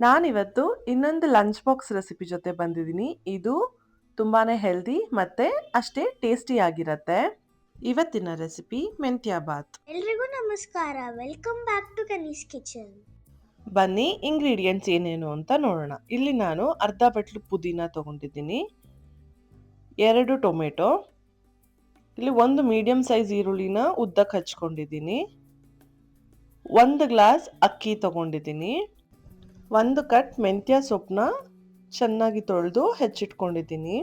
ನಾನಿವತ್ತು ಇನ್ನೊಂದು lunch box recipe ಜೊತೆ ಬಂದಿದ್ದೀನಿ. ಇದು ತುಂಬಾನೇ ಹೆಲ್ದಿ ಮತ್ತೆ ಅಷ್ಟೇ ಟೇಸ್ಟಿ ಆಗಿರತ್ತೆ. ಇವತ್ತಿನ ರೆಸಿಪಿ ಮೆಂತ್ಯ ಬಾತ್. ಎಲ್ರಿಗೂ ನಮಸ್ಕಾರ. Welcome back to Kanee's kitchen. ಬನ್ನಿ ಇಂಗ್ರೀಡಿಯೆಂಟ್ಸ್ ಏನೇನು ಅಂತ ನೋಡೋಣ. ಇಲ್ಲಿ ನಾನು ಅರ್ಧ ಬಟ್ಲು ಪುದೀನ ತಗೊಂಡಿದ್ದೀನಿ, 2 ಟೊಮೆಟೊ, ಇಲ್ಲಿ ಒಂದು ಮೀಡಿಯಂ ಸೈಜ್ ಈರುಳ್ಳಿನ ಉದ್ದಕ್ಕೆ ಹಚ್ಕೊಂಡಿದ್ದೀನಿ, 1 ಗ್ಲಾಸ್ ಅಕ್ಕಿ ತಗೊಂಡಿದ್ದೀನಿ, 1 ಕಟ್ ಮೆಂತ್ಯ ಸೊಪ್ಪನ್ನ ಚೆನ್ನಾಗಿ ತೊಳೆದು ಹೆಚ್ಚಿಟ್ಕೊಂಡಿದ್ದೀನಿ.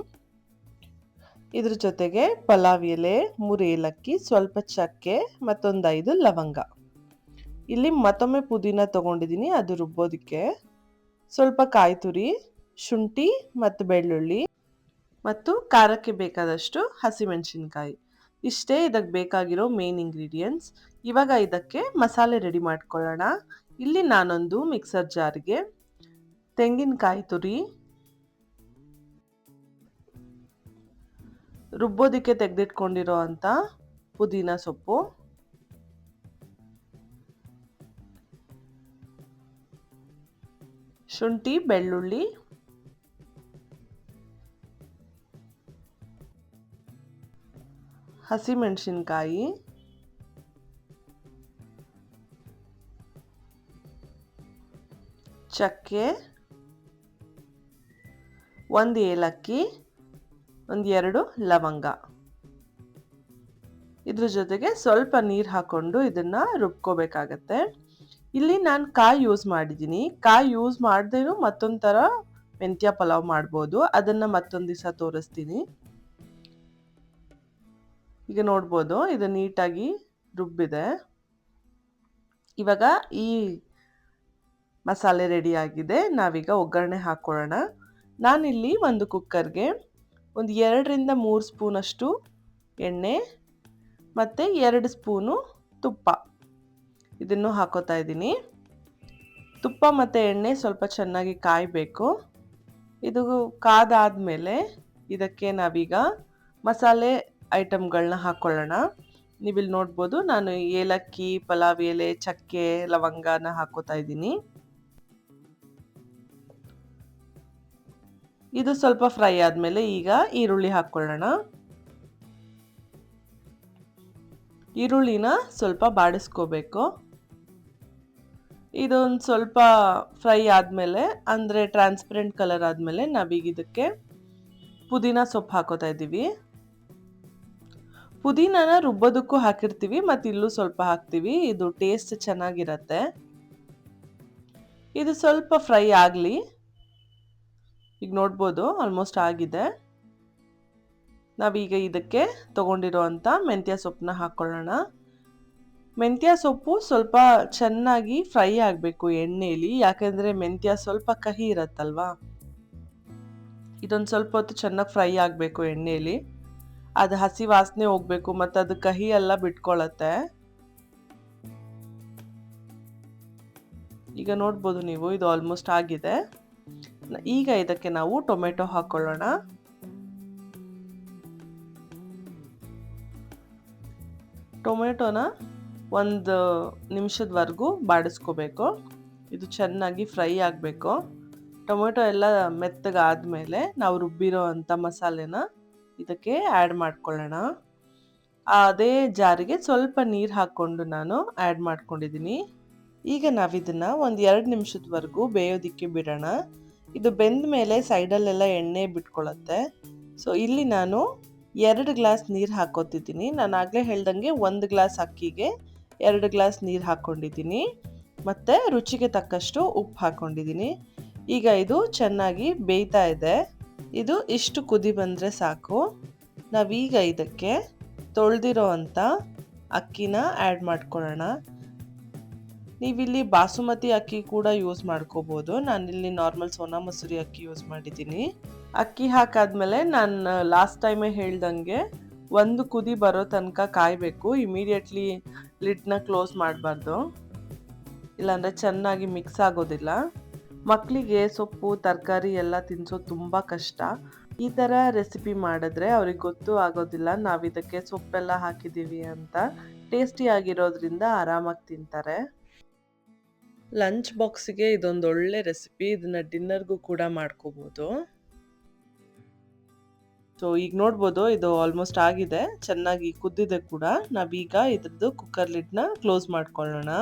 ಇದ್ರ ಜೊತೆಗೆ ಪಲಾವ್ ಎಲೆ, 3 ಏಲಕ್ಕಿ, ಸ್ವಲ್ಪ ಚಕ್ಕೆ ಮತ್ತೊಂದು 5 ಲವಂಗ. ಇಲ್ಲಿ ಮತ್ತೊಮ್ಮೆ ಪುದೀನ ತಗೊಂಡಿದ್ದೀನಿ, ಅದು ರುಬ್ಬೋದಕ್ಕೆ. ಸ್ವಲ್ಪ ಕಾಯಿ ತುರಿ, ಶುಂಠಿ ಮತ್ತು ಬೆಳ್ಳುಳ್ಳಿ ಮತ್ತು ಖಾರಕ್ಕೆ ಬೇಕಾದಷ್ಟು ಹಸಿಮೆಣಸಿನ್ಕಾಯಿ. ಇಷ್ಟೇ ಇದಕ್ಕೆ ಬೇಕಾಗಿರೋ ಮೇನ್ ಇಂಗ್ರೀಡಿಯೆಂಟ್ಸ್. ಇವಾಗ ಇದಕ್ಕೆ ಮಸಾಲೆ ರೆಡಿ ಮಾಡ್ಕೊಳ್ಳೋಣ. ಇಲ್ಲಿ ನಾನೊಂದು ಮಿಕ್ಸರ್ ಜಾರ್ಗೆ ತೆಂಗಿನಕಾಯಿ ತುರಿ, ರುಬ್ಬೋದಕ್ಕೆ ತೆಗೆದಿಟ್ಕೊಂಡಿರೋ ಅಂಥ ಪುದೀನ ಸೊಪ್ಪು, ಶುಂಠಿ ಬೆಳ್ಳುಳ್ಳಿ, ಹಸಿಮೆಣಸಿನ್ಕಾಯಿ, ಚಕ್ಕೆ, 1 ಏಲಕ್ಕಿ, 2 ಲವಂಗ. ಇದ್ರ ಜೊತೆಗೆ ಸ್ವಲ್ಪ ನೀರು ಹಾಕೊಂಡು ಇದನ್ನ ರುಬ್ಕೋಬೇಕಾಗತ್ತೆ. ಇಲ್ಲಿ ನಾನು ಕಾಯಿ ಯೂಸ್ ಮಾಡಿದ್ದೀನಿ. ಕಾಯಿ ಯೂಸ್ ಮಾಡದೇನು ಮತ್ತೊಂದು ಥರ ಮೆಂತ್ಯ ಪಲಾವ್ ಮಾಡ್ಬೋದು. ಅದನ್ನ ಮತ್ತೊಂದು ದಿವಸ ತೋರಿಸ್ತೀನಿ. ಈಗ ನೋಡ್ಬೋದು ಇದು ನೀಟಾಗಿ ರುಬ್ಬಿದೆ. ಇವಾಗ ಈ ಮಸಾಲೆ ರೆಡಿ ಆಗಿದೆ. ನಾವೀಗ ಒಗ್ಗರಣೆ ಹಾಕೊಳ್ಳೋಣ. ನಾನಿಲ್ಲಿ ಒಂದು ಕುಕ್ಕರ್ಗೆ 2 ರಿಂದ 3 ಸ್ಪೂನಷ್ಟು ಎಣ್ಣೆ ಮತ್ತು 2 ಸ್ಪೂನು ತುಪ್ಪ ಇದನ್ನು ಹಾಕೋತಾ ಇದ್ದೀನಿ. ತುಪ್ಪ ಮತ್ತು ಎಣ್ಣೆ ಸ್ವಲ್ಪ ಚೆನ್ನಾಗಿ ಕಾಯಬೇಕು. ಇದು ಕಾದಾದ್ಮೇಲೆ ಇದಕ್ಕೆ ನಾವೀಗ ಮಸಾಲೆ ಐಟಮ್ಗಳನ್ನ ಹಾಕೊಳ್ಳೋಣ. ನೀವಿಲ್ಲಿ ನೋಡ್ಬೋದು ನಾನು ಏಲಕ್ಕಿ, ಪಲಾವ್ ಎಲೆ, ಚಕ್ಕೆ, ಲವಂಗನ ಹಾಕೋತಾ ಇದ್ದೀನಿ. ಇದು ಸ್ವಲ್ಪ ಫ್ರೈ ಆದಮೇಲೆ ಈಗ ಈರುಳ್ಳಿ ಹಾಕೊಳ್ಳೋಣ. ಈರುಳ್ಳಿನ ಸ್ವಲ್ಪ ಬಾಡಿಸ್ಕೋಬೇಕು. ಇದೊಂದು ಸ್ವಲ್ಪ ಫ್ರೈ ಆದಮೇಲೆ ಅಂದರೆ ಟ್ರಾನ್ಸ್ಪರೆಂಟ್ ಕಲರ್ ಆದಮೇಲೆ ನಾವೀಗ ಇದಕ್ಕೆ ಪುದೀನ ಸೊಪ್ಪು ಹಾಕೋತಾ ಇದ್ದೀವಿ. ಪುದೀನನ ರುಬ್ಬೋದಕ್ಕೂ ಹಾಕಿರ್ತೀವಿ ಮತ್ತು ಇಲ್ಲೂ ಸ್ವಲ್ಪ ಹಾಕ್ತೀವಿ. ಇದು ಟೇಸ್ಟ್ ಚೆನ್ನಾಗಿರತ್ತೆ. ಇದು ಸ್ವಲ್ಪ ಫ್ರೈ ಆಗಲಿ. ಈಗ ನೋಡ್ಬೋದು ಆಲ್ಮೋಸ್ಟ್ ಆಗಿದೆ. ನಾವೀಗ ಇದಕ್ಕೆ ತಗೊಂಡಿರೋ ಅಂಥ ಮೆಂತ್ಯ ಸೊಪ್ಪನ್ನ ಹಾಕೊಳ್ಳೋಣ. ಮೆಂತ್ಯ ಸೊಪ್ಪು ಸ್ವಲ್ಪ ಚೆನ್ನಾಗಿ ಫ್ರೈ ಆಗಬೇಕು ಎಣ್ಣೆಯಲ್ಲಿ, ಯಾಕೆಂದರೆ ಮೆಂತ್ಯ ಸ್ವಲ್ಪ ಕಹಿ ಇರತ್ತಲ್ವಾ. ಇದೊಂದು ಸ್ವಲ್ಪ ಹೊತ್ತು ಚೆನ್ನಾಗಿ ಫ್ರೈ ಆಗಬೇಕು ಎಣ್ಣೆಯಲ್ಲಿ. ಅದು ಹಸಿ ವಾಸನೆ ಹೋಗಬೇಕು ಮತ್ತು ಅದು ಕಹಿ ಎಲ್ಲ ಬಿಟ್ಕೊಳ್ಳತ್ತೆ. ಈಗ ನೋಡ್ಬೋದು ನೀವು ಇದು ಆಲ್ಮೋಸ್ಟ್ ಆಗಿದೆ. ಈಗ ಇದಕ್ಕೆ ನಾವು ಟೊಮೆಟೊ ಹಾಕೊಳ್ಳೋಣ. ಟೊಮೆಟೊನ 1 ನಿಮಿಷದವರೆಗೂ ಬಾಡಿಸ್ಕೋಬೇಕು. ಇದು ಚೆನ್ನಾಗಿ ಫ್ರೈ ಆಗಬೇಕು. ಟೊಮೆಟೊ ಎಲ್ಲ ಮೆತ್ತಗಾದ್ಮೇಲೆ ನಾವು ರುಬ್ಬಿರೋ ಅಂಥ ಮಸಾಲೆನ ಇದಕ್ಕೆ ಆ್ಯಡ್ ಮಾಡ್ಕೊಳ್ಳೋಣ. ಅದೇ ಜಾರಿಗೆ ಸ್ವಲ್ಪ ನೀರು ಹಾಕ್ಕೊಂಡು ನಾನು ಆ್ಯಡ್ ಮಾಡ್ಕೊಂಡಿದ್ದೀನಿ. ಈಗ ನಾವಿದನ್ನು 2 ನಿಮಿಷದವರೆಗೂ ಬೇಯೋದಕ್ಕೆ ಬಿಡೋಣ. ಇದು ಬೆಂದ ಮೇಲೆ ಸೈಡಲ್ಲೆಲ್ಲ ಎಣ್ಣೆ ಬಿಟ್ಕೊಳ್ಳುತ್ತೆ. ಸೊ ಇಲ್ಲಿ ನಾನು 2 ಗ್ಲಾಸ್ ನೀರು ಹಾಕೋತಿದ್ದೀನಿ. ನಾನು ಆಗಲೇ ಹೇಳ್ದಂಗೆ 1 ಗ್ಲಾಸ್ ಅಕ್ಕಿಗೆ 2 ಗ್ಲಾಸ್ ನೀರು ಹಾಕ್ಕೊಂಡಿದ್ದೀನಿ ಮತ್ತು ರುಚಿಗೆ ತಕ್ಕಷ್ಟು ಉಪ್ಪು ಹಾಕ್ಕೊಂಡಿದ್ದೀನಿ. ಈಗ ಇದು ಚೆನ್ನಾಗಿ ಬೇಯ್ತಾ ಇದೆ. ಇದು ಇಷ್ಟು ಕುದಿ ಬಂದರೆ ಸಾಕು. ನಾವೀಗ ಇದಕ್ಕೆ ತೊಳೆದಿರೋ ಅಂಥ ಅಕ್ಕಿನ ಆ್ಯಡ್ ಮಾಡ್ಕೊಳ್ಳೋಣ. ನೀವಿಲ್ಲಿ ಬಾಸುಮತಿ ಅಕ್ಕಿ ಕೂಡ ಯೂಸ್ ಮಾಡ್ಕೋಬೋದು. ನಾನಿಲ್ಲಿ ನಾರ್ಮಲ್ ಸೋನಾ ಮಸೂರಿ ಅಕ್ಕಿ ಯೂಸ್ ಮಾಡಿದ್ದೀನಿ. ಅಕ್ಕಿ ಹಾಕಾದ್ಮೇಲೆ ನಾನು ಲಾಸ್ಟ್ ಟೈಮೇ ಹೇಳ್ದಂಗೆ 1 ಕುದಿ ಬರೋ ತನಕ ಕಾಯಬೇಕು. ಇಮಿಡಿಯೇಟ್ಲಿ ಲಿಡ್ನ ಕ್ಲೋಸ್ ಮಾಡಬಾರ್ದು, ಇಲ್ಲಾಂದರೆ ಚೆನ್ನಾಗಿ ಮಿಕ್ಸ್ ಆಗೋದಿಲ್ಲ. ಮಕ್ಕಳಿಗೆ ಸೊಪ್ಪು ತರಕಾರಿ ಎಲ್ಲ ತಿನ್ಸೋದು ತುಂಬ ಕಷ್ಟ. ಈ ಥರ ರೆಸಿಪಿ ಮಾಡಿದ್ರೆ ಅವ್ರಿಗೆ ಗೊತ್ತೂ ಆಗೋದಿಲ್ಲ ನಾವು ಇದಕ್ಕೆ ಸೊಪ್ಪೆಲ್ಲ ಹಾಕಿದ್ದೀವಿ ಅಂತ. ಟೇಸ್ಟಿ ಆಗಿರೋದ್ರಿಂದ ಆರಾಮಾಗಿ ತಿಂತಾರೆ. ಲಂಚ್ ಬಾಕ್ಸಿಗೆ ಇದೊಂದು ಒಳ್ಳೆ ರೆಸಿಪಿ. ಇದನ್ನ ಡಿನ್ನರ್ಗೂ ಕೂಡ ಮಾಡ್ಕೋಬೋದು. ಸೊ ಈಗ ನೋಡ್ಬೋದು ಇದು ಆಲ್ಮೋಸ್ಟ್ ಆಗಿದೆ, ಚೆನ್ನಾಗಿ ಕುದ್ದಿದೆ ಕೂಡ. ನಾವೀಗ ಇದ್ರದ್ದು ಕುಕ್ಕರ್ ಲಿಡ್ನ ಕ್ಲೋಸ್ ಮಾಡ್ಕೊಳ್ಳೋಣ.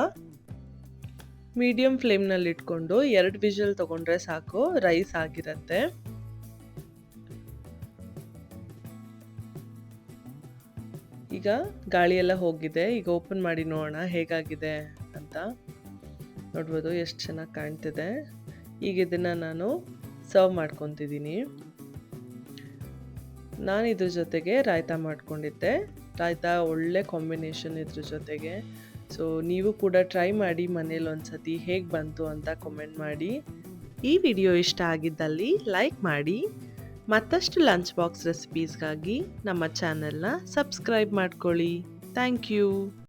ಮೀಡಿಯಂ ಫ್ಲೇಮ್ನಲ್ಲಿ ಇಟ್ಕೊಂಡು 2 ವಿಷಲ್ ತಗೊಂಡ್ರೆ ಸಾಕು, ರೈಸ್ ಆಗಿರತ್ತೆ. ಈಗ ಗಾಳಿ ಎಲ್ಲ ಹೋಗಿದೆ. ಈಗ ಓಪನ್ ಮಾಡಿ ನೋಡೋಣ ಹೇಗಾಗಿದೆ ಅಂತ. ನೋಡ್ಬೋದು ಎಷ್ಟು ಚೆನ್ನಾಗಿ ಕಾಣ್ತಿದೆ. ಈಗ ಇದನ್ನು ನಾನು ಸರ್ವ್ ಮಾಡ್ಕೊತಿದ್ದೀನಿ. ನಾನು ಇದ್ರ ಜೊತೆಗೆ ರಾಯ್ತ ಮಾಡ್ಕೊಂಡಿದ್ದೆ. ರಾಯ್ತ ಒಳ್ಳೆ ಕಾಂಬಿನೇಷನ್ ಇದ್ರ ಜೊತೆಗೆ. ಸೊ ನೀವು ಕೂಡ ಟ್ರೈ ಮಾಡಿ ಮನೇಲಿ ಒಂದ್ಸತಿ, ಹೇಗೆ ಬಂತು ಅಂತ ಕಮೆಂಟ್ ಮಾಡಿ. ಈ ವಿಡಿಯೋ ಇಷ್ಟ ಆಗಿದ್ದಲ್ಲಿ ಲೈಕ್ ಮಾಡಿ. ಮತ್ತಷ್ಟು ಲಂಚ್ ಬಾಕ್ಸ್ ರೆಸಿಪೀಸ್ಗಾಗಿ ನಮ್ಮ ಚಾನೆಲ್ನ ಸಬ್ಸ್ಕ್ರೈಬ್ ಮಾಡ್ಕೊಳ್ಳಿ. Thank you.